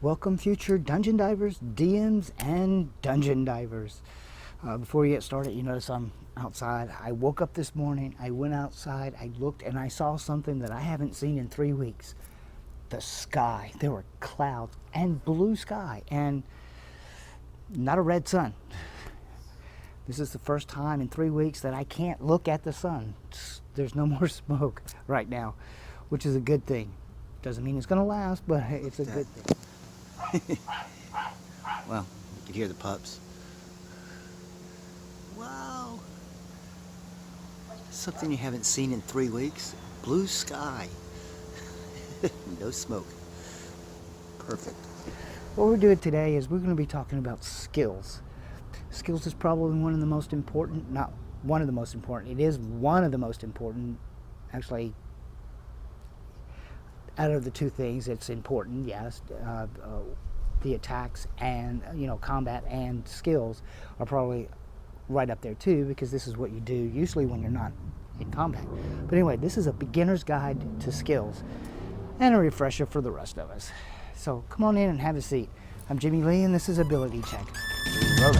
Welcome, future dungeon divers, DMs, and dungeon divers. Before we get started, you notice I'm outside. I woke up this morning, I went outside, I looked, and I saw something that I haven't seen in 3 weeks. The sky. There were clouds and blue sky, and not a red sun. This is the first time in 3 weeks that I can't look at the sun. There's no more smoke right now, which is a good thing. Doesn't mean it's going to last, but it's a good thing. Well, you can hear the pups. Wow. Something you haven't seen in 3 weeks. Blue sky. No smoke. Perfect. What we're doing today is we're going to be talking about skills. Skills is probably one of the most important, not one of the most important, it is one of the most important, actually, out of the two things. It's important, yes. The attacks and, combat and skills are probably right up there too, because this is what you do usually when you're not in combat. But anyway, this is a beginner's guide to skills and a refresher for the rest of us. So come on in and have a seat. I'm Jimmy Lee, and this is Ability Check. Roll it.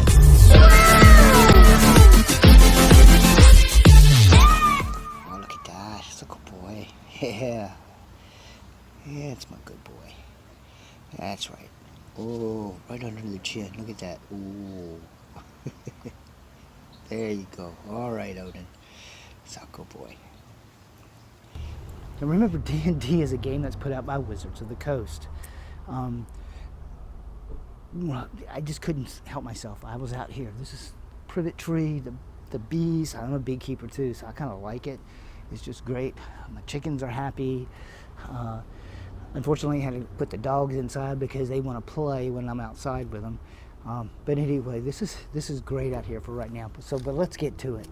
Oh, look at that. It's a good boy. Yeah. Yeah, it's my good boy. That's right. Oh, right under the chin. Look at that. Ooh. There you go. All right, Odin. It's a good boy. Now remember, D&D is a game that's put out by Wizards of the Coast. Well, I just couldn't help myself. I was out here. This is privet tree, the bees. I'm a beekeeper too, so I kind of like it. It's just great. My chickens are happy. Unfortunately, I had to put the dogs inside because they want to play when I'm outside with them. But anyway, this is great out here for right now. But let's get to it.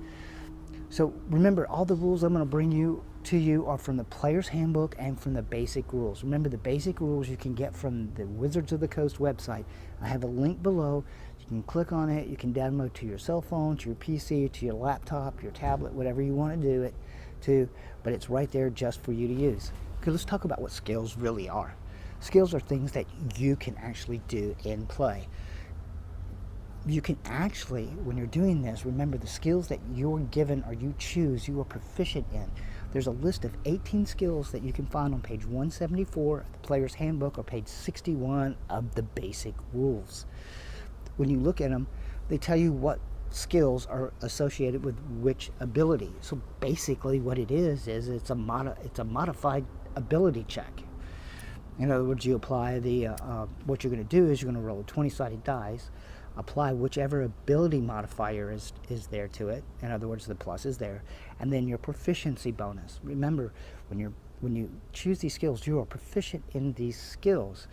So remember, all the rules I'm going to bring to you are from the Player's Handbook and from the basic rules. Remember, the basic rules you can get from the Wizards of the Coast website. I have a link below. You can click on it. You can download to your cell phone, to your PC, to your laptop, your tablet, whatever you want to do it to. But it's right there just for you to use. Okay, let's talk about what skills really are. Skills are things that you can actually do in play. You can actually, when you're doing this, remember the skills that you're given or you choose, you are proficient in. There's a list of 18 skills that you can find on page 174 of the Player's Handbook or page 61 of the basic rules. When you look at them, they tell you what skills are associated with which ability. So basically what it is it's a modified ability check. In other words, you apply the what you're going to do is you're going to roll a 20-sided dice, apply whichever ability modifier is there to it. In other words, the plus is there, and then your proficiency bonus. Remember, when you choose these skills, you are proficient in these skills.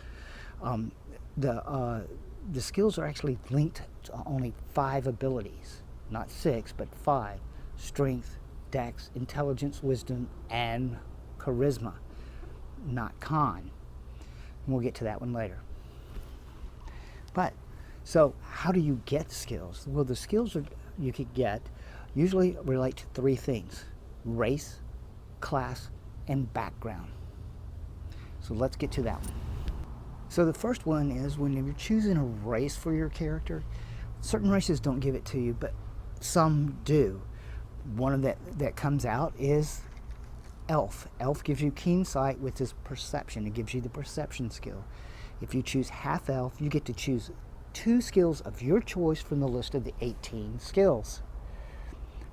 The skills are actually linked to only 5 abilities, not 6, but 5: strength, dex, intelligence, wisdom, and charisma, not con. And we'll get to that one later. But so how do you get skills? Well, the skills you could get usually relate to 3 things: race, class, and background. So let's get to that one. So the first one is when you're choosing a race for your character. Certain races don't give it to you, but some do. One of that comes out is elf. Elf gives you keen sight, which is perception. It gives you the perception skill. If you choose half elf, you get to choose 2 skills of your choice from the list of the 18 skills.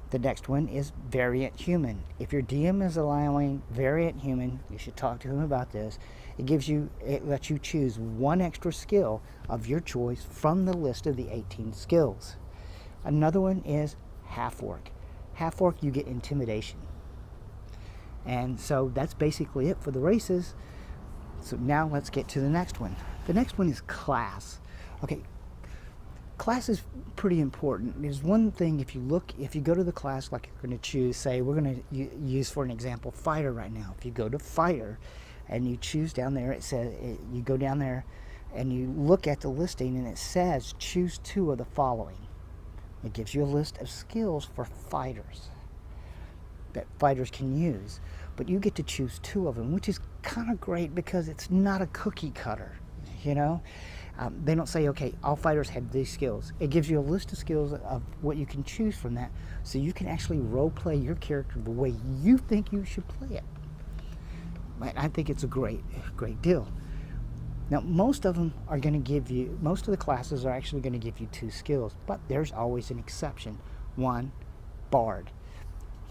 The next one is variant human. If your DM is allowing variant human, you should talk to him about this. It lets you choose 1 extra skill of your choice from the list of the 18 skills. Another one is half orc. Half orc, you get intimidation. And so that's basically it for the races. So now let's get to the next one. The next one is class. Okay, class is pretty important. There's one thing, if you go to the class, like you're going to choose, say we're going to use for an example fighter right now. If you go to fighter and you choose down there, it says you go down there and you look at the listing and it says choose 2 of the following. It gives you a list of skills for fighters that fighters can use, but you get to choose 2 of them, which is kind of great because it's not a cookie cutter. you know. They don't say, okay, all fighters have these skills. It gives you a list of skills of what you can choose from that, so you can actually role play your character the way you think you should play it. I think it's a great deal. Now, most of them are going to give you, most of the classes are actually going to give you 2 skills, but there's always an exception. One, Bard.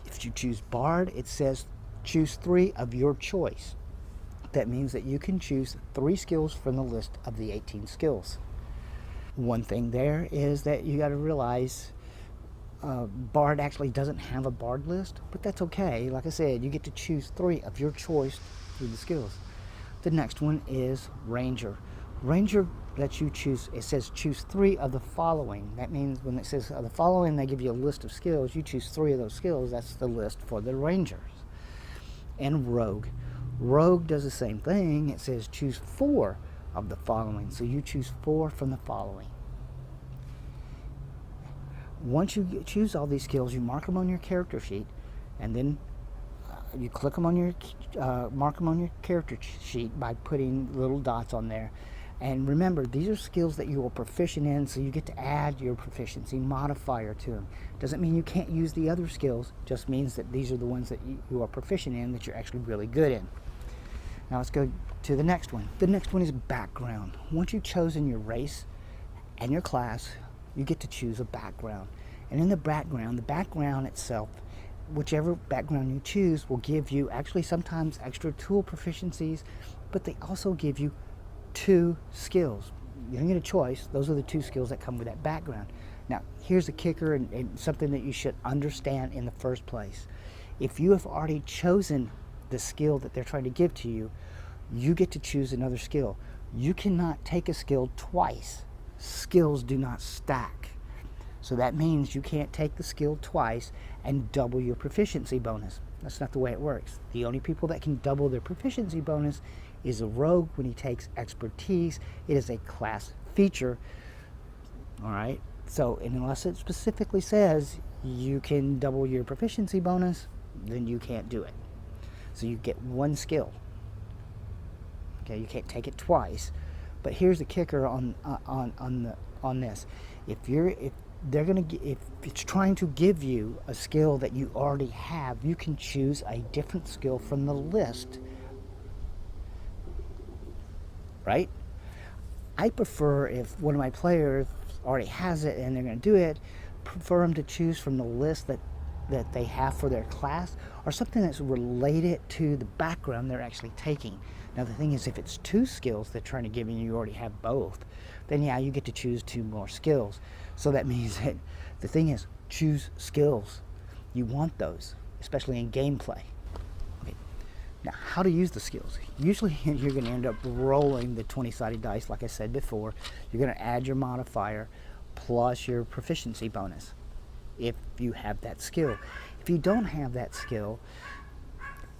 If you choose Bard, it says choose 3 of your choice. That means that you can choose 3 skills from the list of the 18 skills. One thing there is that you got to realize Bard actually doesn't have a Bard list, but that's okay. Like I said, you get to choose 3 of your choice through the skills. The next one is Ranger. Ranger lets you choose, it says choose 3 of the following. That means when it says the following, they give you a list of skills. You choose 3 of those skills. That's the list for the Rangers. And Rogue. Rogue does the same thing. It says choose 4 of the following. So you choose 4 from the following. Once you choose all these skills, you mark them on your character sheet, and then you click them on your, mark them on your character sheet by putting little dots on there. And remember, these are skills that you are proficient in, so you get to add your proficiency modifier to them. Doesn't mean you can't use the other skills, just means that these are the ones that you are proficient in, that you're actually really good in. Now let's go to the next one. The next one is background. Once you've chosen your race and your class, you get to choose a background. And in the background itself, whichever background you choose will give you actually sometimes extra tool proficiencies, but they also give you 2 skills. You don't get a choice. Those are the 2 skills that come with that background. Now, here's the kicker, and something that you should understand in the first place. If you have already chosen the skill that they're trying to give to you, you get to choose another skill. You cannot take a skill twice. Skills do not stack. So that means you can't take the skill twice and double your proficiency bonus. That's not the way it works. The only people that can double their proficiency bonus is a rogue when he takes expertise. It is a class feature. All right. So unless it specifically says you can double your proficiency bonus, then you can't do it. So you get 1 skill. Okay, you can't take it twice. But here's the kicker on this. If it's trying to give you a skill that you already have, you can choose a different skill from the list. Right? I prefer, if one of my players already has it and they're going to do it, prefer them to choose from the list that they have for their class, or something that's related to the background they're actually taking. Now the thing is, if it's 2 skills they're trying to give you and you already have both, then yeah, you get to choose 2 more skills. So that means that the thing is, choose skills. You want those, especially in gameplay. Okay. Now, how to use the skills. Usually you're going to end up rolling the 20-sided dice, like I said before. You're going to add your modifier plus your proficiency bonus if you have that skill. If you don't have that skill,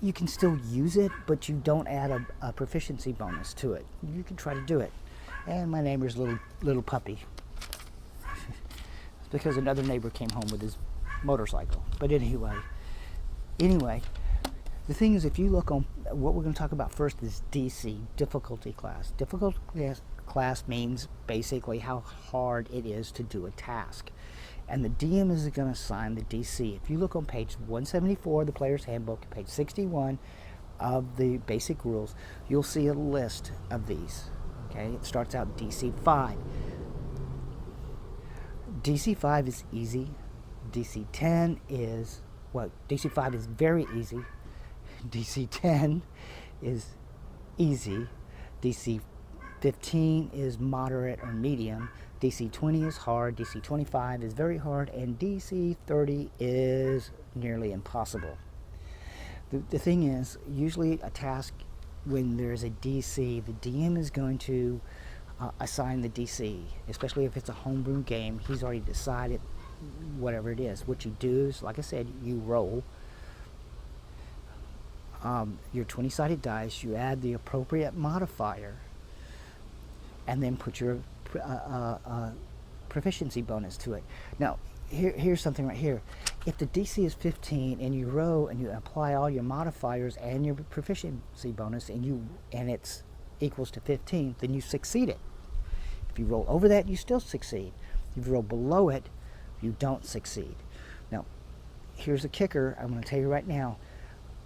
you can still use it, but you don't add a proficiency bonus to it. You can try to do it. And my neighbor's little puppy. It's because another neighbor came home with his motorcycle. But anyway, the thing is, if you look on, what we're going to talk about first is DC, difficulty class. Difficulty class means basically how hard it is to do a task. And the DM is going to assign the DC. If you look on page 174 of the Player's Handbook, page 61 of the basic rules, you'll see a list of these. Okay, it starts out DC 5. DC 5 is easy. DC 10 is, DC 5 is very easy. DC 10 is easy. DC 15 is moderate or medium. DC 20 is hard. DC 25 is very hard. And DC 30 is nearly impossible. The thing is, usually a task, when there's a DC, the DM is going to assign the DC, especially if it's a homebrew game. He's already decided whatever it is. What you do is, like I said, you roll your 20-sided dice, you add the appropriate modifier, and then put your proficiency bonus to it. Now, here's something right here. If the DC is 15 and you roll and you apply all your modifiers and your proficiency bonus, and equals to 15, then you succeeded. If you roll over that, you still succeed. If you roll below it, you don't succeed. Now, here's the kicker. I'm going to tell you right now.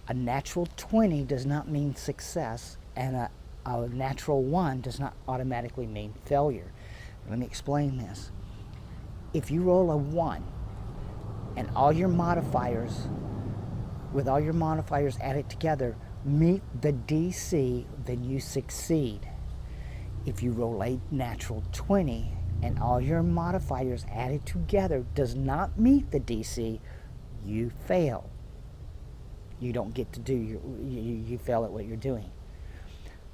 A natural 20 does not mean success, and a natural 1 does not automatically mean failure. Let me explain this. If you roll a 1 and all your modifiers, with all your modifiers added together, meet the DC, then you succeed. If you roll a natural 20 and all your modifiers added together does not meet the DC, you fail. You don't get to do you fail at what you're doing.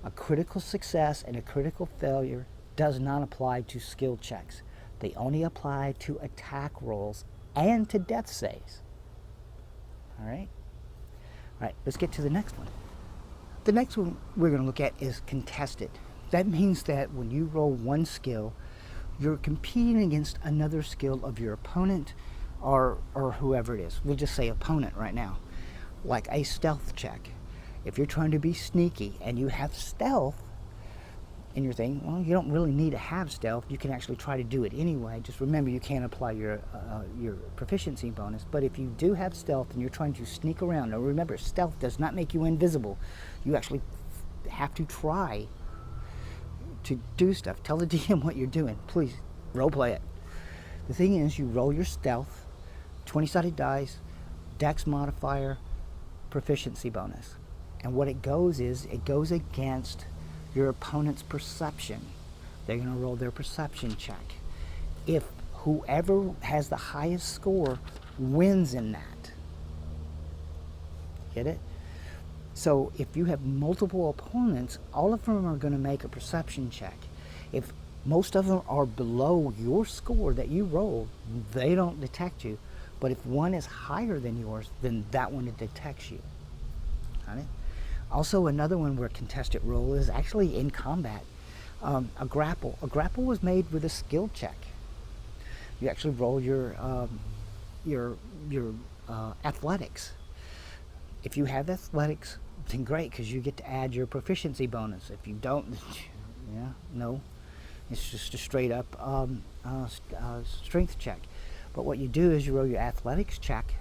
A critical success and a critical failure does not apply to skill checks. They only apply to attack rolls and to death saves. All right? All right, let's get to the next one. The next one we're going to look at is contested. That means that when you roll one skill, you're competing against another skill of your opponent or whoever it is. We'll just say opponent right now. Like a stealth check. If you're trying to be sneaky and you have stealth in your thing, well, you don't really need to have stealth. You can actually try to do it anyway. Just remember, you can't apply your proficiency bonus. But if you do have stealth and you're trying to sneak around, now remember, stealth does not make you invisible. You actually have to try to do stuff. Tell the DM what you're doing. Please, role play it. The thing is, you roll your stealth, 20-sided dice, dex modifier, proficiency bonus. And what it goes is, it goes against your opponent's perception. They're going to roll their perception check. If whoever has the highest score wins in that. Get it? So if you have multiple opponents, all of them are going to make a perception check. If most of them are below your score that you rolled, they don't detect you. But if one is higher than yours, then that one detects you. Got it? Also, another one where contested roll is actually in combat. A grapple. A grapple was made with a skill check. You actually roll your athletics. If you have athletics, then great, because you get to add your proficiency bonus. If you don't, yeah, no, it's just a straight up strength check. But what you do is you roll your athletics check,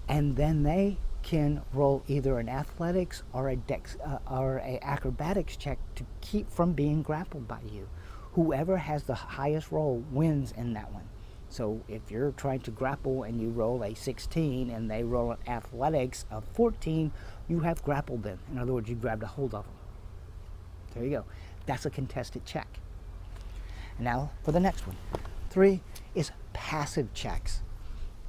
and then they can roll either an athletics or a dex or a acrobatics check to keep from being grappled by you. Whoever has the highest roll wins in that one. So if you're trying to grapple and you roll a 16 and they roll an athletics of 14, you have grappled them. In other words, you grabbed a hold of them. There you go. That's a contested check. And now for the next one. 3 is passive checks.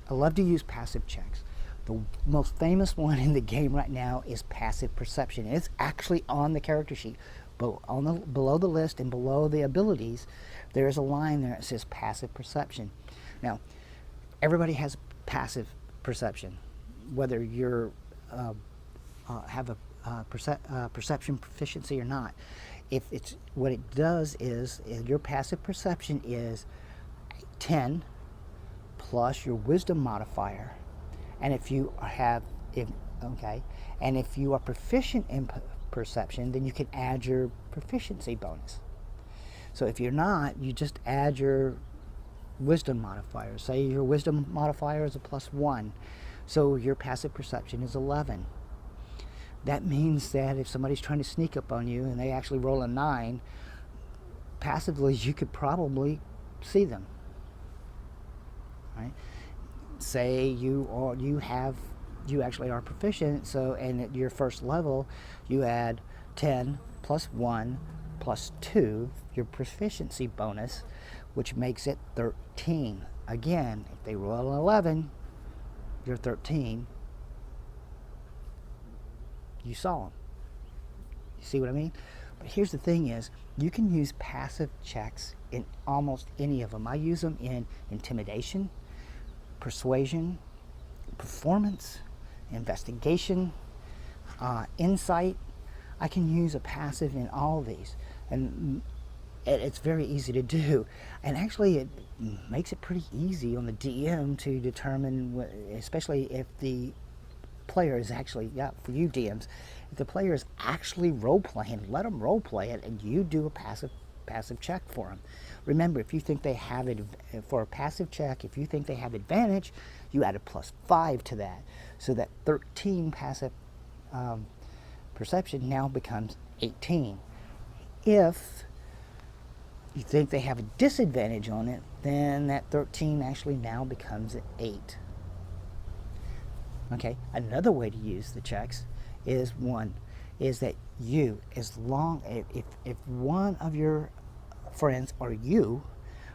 I love to use passive checks. The most famous one in the game right now is passive perception. It's actually on the character sheet. Below the list and below the abilities, there's a line there that says passive perception. Now, everybody has passive perception, whether you're have a perception proficiency or not. If it's what it does is your passive perception is 10 plus your wisdom modifier, and if you are proficient in perception, then you can add your proficiency bonus. So if you're not, you just add your wisdom modifier. Say your wisdom modifier is a +1, so your passive perception is 11. That means that if somebody's trying to sneak up on you and they actually roll a 9, passively you could probably see them. Right? Say you actually are proficient, so and at your first level you add 10 plus 1 plus 2, your proficiency bonus, which makes it 13. Again, if they roll an 11, you're 13. You saw them. You see what I mean? But here's the thing is, you can use passive checks in almost any of them. I use them in intimidation, persuasion, performance, investigation, insight. I can use a passive in all these, and it's very easy to do. And actually, it makes it pretty easy on the DM to determine, especially if the player is actually, for you DMs, If the player is actually role-playing, let them role-play it, and you do a passive check for them. Remember, if you think they have it, for a passive check, if you think they have advantage, you add a +5 to that. So that 13 passive perception now becomes 18. If you think they have a disadvantage on it, then that 13 actually now becomes an 8. Okay, another way to use the checks is that you, as long, if one of your friends or you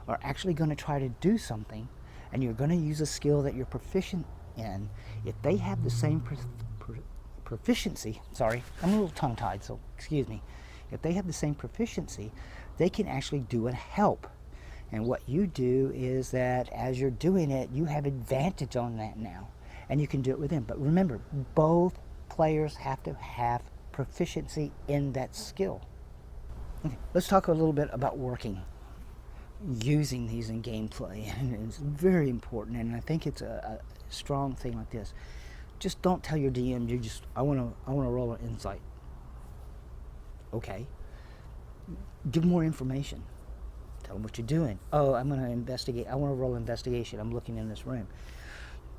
are actually going to try to do something and you're going to use a skill that you're proficient in, if they have the same proficiency, sorry, I'm a little tongue-tied, so excuse me. If they have the same proficiency, they can actually do a help. And what you do is that as you're doing it, you have advantage on that now, and you can do it with them. But remember, both players have to have proficiency in that skill. Okay, let's talk a little bit about using these in gameplay, and it's very important, and I think it's a strong thing like this. Just don't tell your DM, I want to roll an insight. Okay. Give more information. Tell them what you're doing. Oh, I'm going to investigate. I want to roll investigation. I'm looking in this room.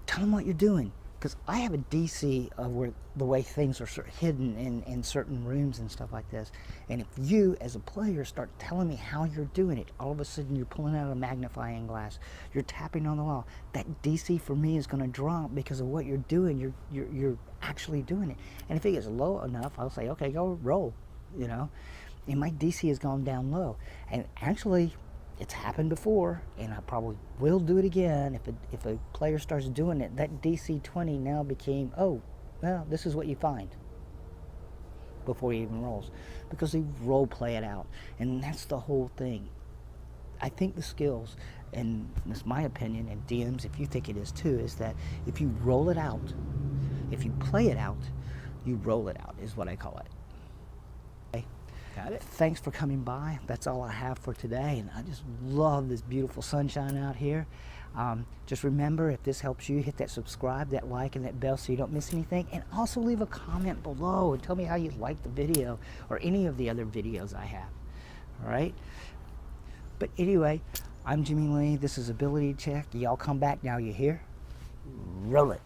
Tell them what you're doing. Because I have a DC of where the way things are sort of hidden in certain rooms and stuff like this. And if you, as a player, start telling me how you're doing it, all of a sudden you're pulling out a magnifying glass, you're tapping on the wall. That DC for me is going to drop because of what you're doing. You're actually doing it. And if it gets low enough, I'll say, okay, go roll. You know, and my DC has gone down low, and actually it's happened before, and I probably will do it again. If a player starts doing it, that DC 20 now became, oh, well, this is what you find before he even rolls, because they role play it out, and that's the whole thing. I think the skills, and it's my opinion, and DMs, if you think it is too, is that if you roll it out, if you play it out, you roll it out, is what I call it. Got it. Thanks for coming by. That's all I have for today, and I just love this beautiful sunshine out here. Just remember, if this helps you, hit that subscribe, that like, and that bell so you don't miss anything, and also leave a comment below and tell me how you liked the video or any of the other videos I have. All right? But anyway, I'm Jimmy Lee. This is Ability Check. Y'all come back now, you hear? Roll it.